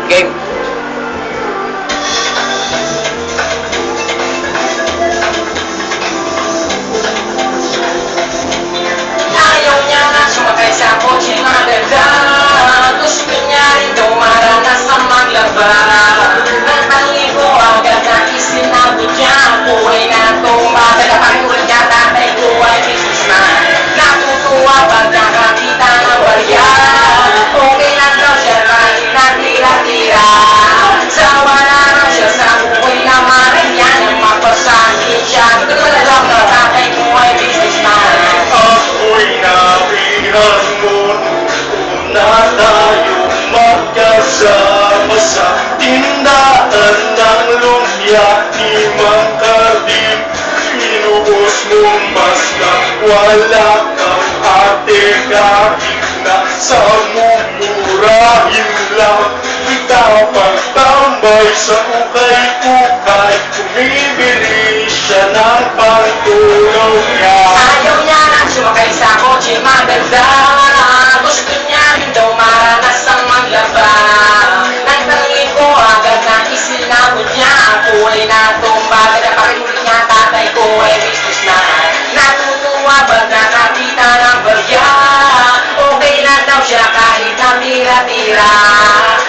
Game. Ayaw niya na sumakay sa kotse maganda. Gusto niya rin daw maranas ang maglaba. Nagtangi ko agad na isinabot niya. Buhay na tumba, tagapangulad niya tatay ko ay businessman. Natutuwa pag nakakita ng barya. Okay na daw siya kahit natira-tira. Sawa na raw siya sa buhay na marin niya. Nang mapasakit siya, hindi ko naman alam na tatay ko ay businessman. Ako'y nabihan mo noon na tayo magkasama sa tindahan ng lumpia ni Mang Cardim. Inubos mo basta wala kang ate kahit na sa mumurahin lang. Kita pagtambay sa ukay-ukay, bumibili siya ng pagtulong niya. Ayaw niya nang sumakay sa kotse maganda. Gusto niya rin daw maranas ang maglaba. Nagtangi ko agad na isinabot niya. Ako ay natumba, kadapakinulit niya tatay ko ay businessman. Natutuwa pag nakakita ng barya. Okay na daw siya kahit natira-tira.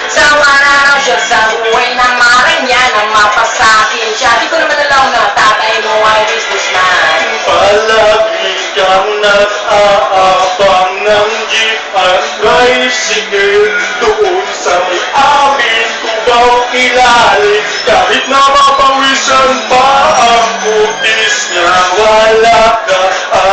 Sawa na raw siya sa buhay ng marin niya. Nang mapasakin siya, di ko naman alam na tatay mo ay businessman. Palagi kang nag-aabang ng jeep at tricycle doon sa may amin Cubao ilalim. Kahit na mapawisan pa ang kutis niya, wala ka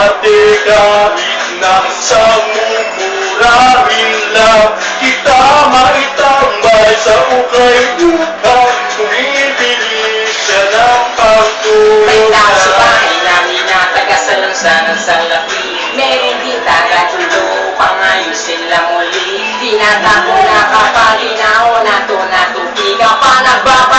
ate kahit na sa mumurahin lang. Kita maitambay sa ukay-ukay, bumibili siya ng May pagtulong tao sa niya. bahay namin na taga-salansanan sa lapi. Meron din taga-tulo, pangayon sila muli. Tinatago na kapag inaon, nato natupi ka pa nagbaba.